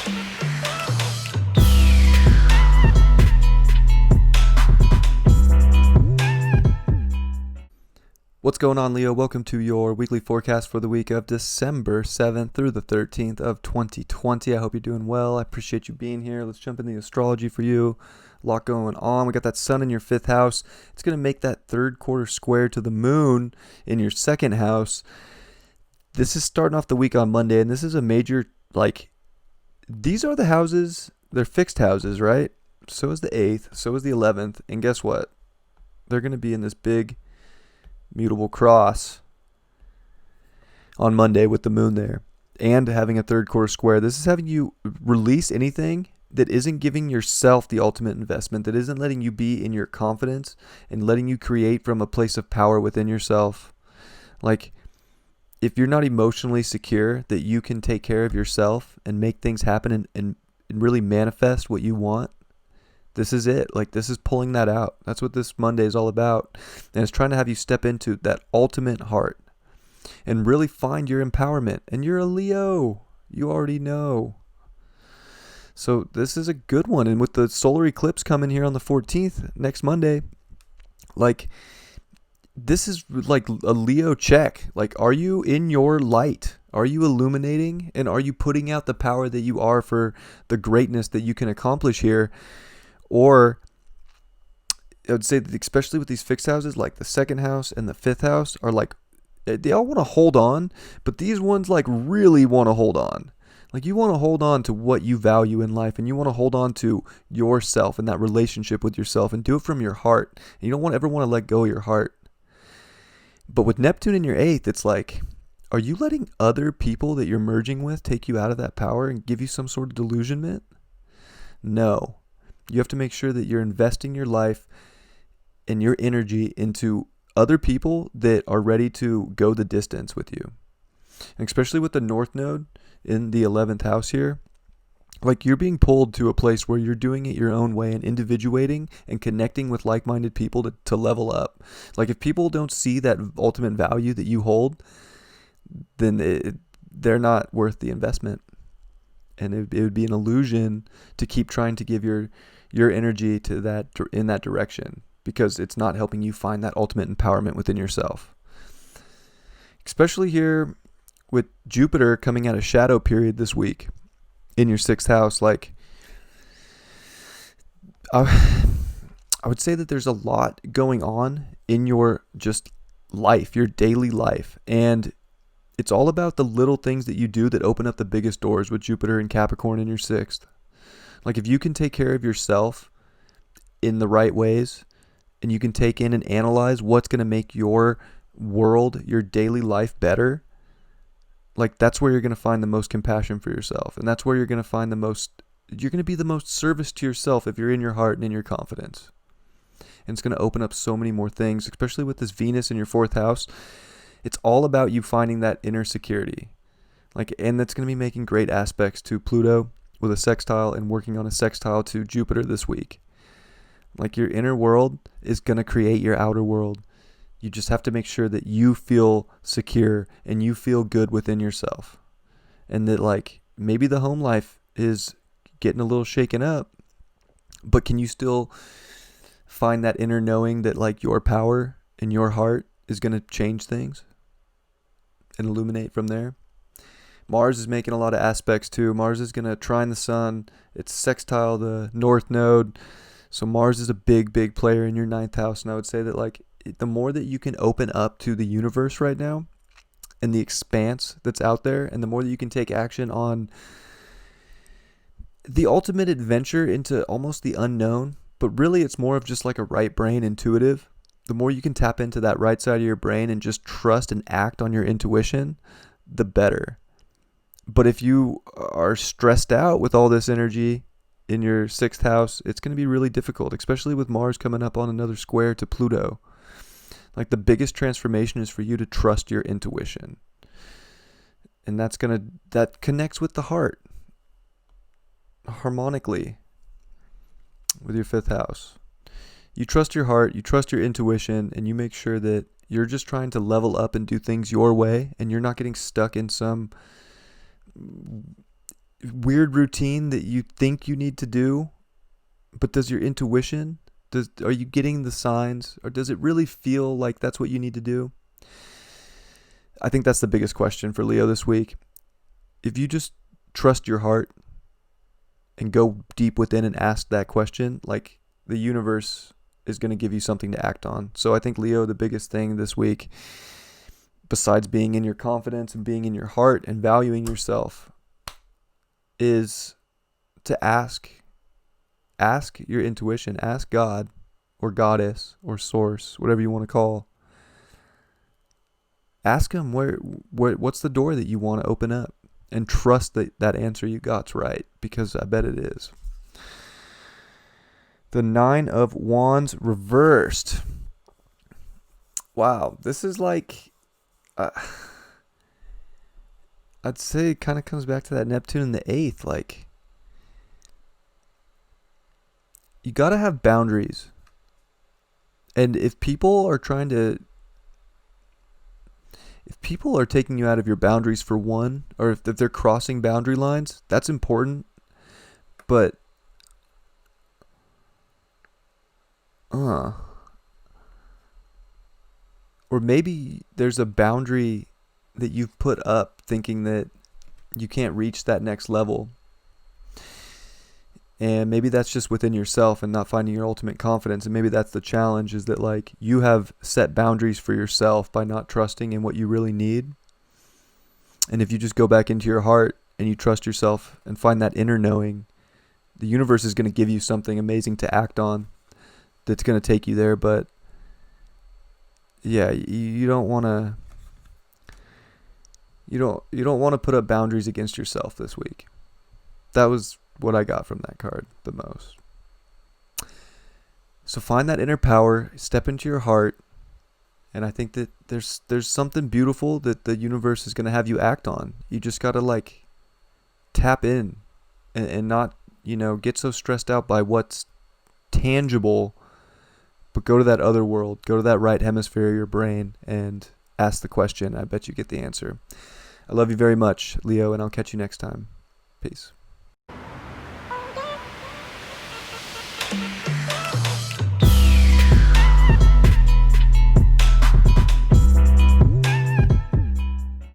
What's going on, Leo? Welcome to your weekly forecast for the week of December 7th through the 13th of 2020. I hope you're doing well. I appreciate you being here. Let's jump into the astrology for you. A lot going on. We got that sun in your 5th house. It's going to make that third quarter square to the moon in your 2nd house. This is starting off the week on Monday, and this is a major, these are the houses, they're fixed houses, right? So is the 8th, so is the 11th, and guess what? They're going to be in this big mutable cross on Monday with the moon there and having a third quarter square. This is having you release anything that isn't giving yourself the ultimate investment, that isn't letting you be in your confidence and letting you create from a place of power within yourself. Like, if you're not emotionally secure that you can take care of yourself and make things happen and really manifest what you want, this is it. This is pulling that out. That's what this Monday is all about. And it's trying to have you step into that ultimate heart and really find your empowerment. And you're a Leo. You already know. So this is a good one. And with the solar eclipse coming here on the 14th, next Monday, this is like a Leo check. Are you in your light? Are you illuminating? And are you putting out the power that you are for the greatness that you can accomplish here? Or I would say that especially with these fixed houses, like the 2nd house and the 5th house are they all want to hold on, but these ones really want to hold on. You want to hold on to what you value in life, and you want to hold on to yourself and that relationship with yourself and do it from your heart. And you don't ever want to let go of your heart. But with Neptune in your 8th, it's are you letting other people that you're merging with take you out of that power and give you some sort of delusionment? No. You have to make sure that you're investing your life and your energy into other people that are ready to go the distance with you. And especially with the North Node in the 11th house here, you're being pulled to a place where you're doing it your own way and individuating and connecting with like-minded people to level up. If people don't see that ultimate value that you hold, then they're not worth the investment. And it would be an illusion to keep trying to give your energy to that in that direction, because it's not helping you find that ultimate empowerment within yourself. Especially here with Jupiter coming out of shadow period this week in your 6th house, I would say that there's a lot going on in your just life, your daily life, and it's all about the little things that you do that open up the biggest doors with Jupiter and Capricorn in your 6th. If you can take care of yourself in the right ways, and you can take in and analyze what's going to make your world, your daily life better, that's where you're going to find the most compassion for yourself. And that's where you're going to find you're going to be the most service to yourself if you're in your heart and in your confidence. And it's going to open up so many more things, especially with this Venus in your 4th house. It's all about you finding that inner security. And that's going to be making great aspects to Pluto with a sextile and working on a sextile to Jupiter this week. Your inner world is going to create your outer world. You just have to make sure that you feel secure and you feel good within yourself. And that maybe the home life is getting a little shaken up, but can you still find that inner knowing that your power in your heart is going to change things and illuminate from there? Mars is making a lot of aspects too. Mars is going to trine the sun. It's sextile the North Node. So Mars is a big, big player in your 9th house. And I would say that the more that you can open up to the universe right now and the expanse that's out there, and the more that you can take action on the ultimate adventure into almost the unknown, but really it's more of just a right brain intuitive. The more you can tap into that right side of your brain and just trust and act on your intuition, the better. But if you are stressed out with all this energy in your 6th house, it's going to be really difficult, especially with Mars coming up on another square to Pluto. The biggest transformation is for you to trust your intuition. And that connects with the heart harmonically with your 5th house. You trust your heart, you trust your intuition, and you make sure that you're just trying to level up and do things your way, and you're not getting stuck in some weird routine that you think you need to do, but does your intuition, are you getting the signs, or does it really feel like that's what you need to do? I think that's the biggest question for Leo this week. If you just trust your heart and go deep within and ask that question, like, the universe is going to give you something to act on. So I think, Leo, the biggest thing this week, besides being in your confidence and being in your heart and valuing yourself, is to ask your intuition, ask God or goddess or source, whatever you want to call. Ask him what's the door that you want to open up, and trust that answer you got's right, because I bet it is. The 9 of Wands reversed. Wow, this is like, I'd say it kind of comes back to that Neptune in the 8th. Like, you got to have boundaries. And if people are taking you out of your boundaries for one, or if they're crossing boundary lines, that's important. But or maybe there's a boundary that you've put up thinking that you can't reach that next level. And maybe that's just within yourself and not finding your ultimate confidence. And maybe that's the challenge, is that, like, you have set boundaries for yourself by not trusting in what you really need. And if you just go back into your heart and you trust yourself and find that inner knowing, the universe is going to give you something amazing to act on that's going to take you there. But yeah, you don't want to you don't want to put up boundaries against yourself this week. That was what I got from that card the most. So find that inner power, step into your heart, and I think that there's something beautiful that the universe is going to have you act on. You just got to, like, tap in and not, get so stressed out by what's tangible, but go to that other world, go to that right hemisphere of your brain and ask the question. I bet you get the answer. I love you very much, Leo, and I'll catch you next time. Peace.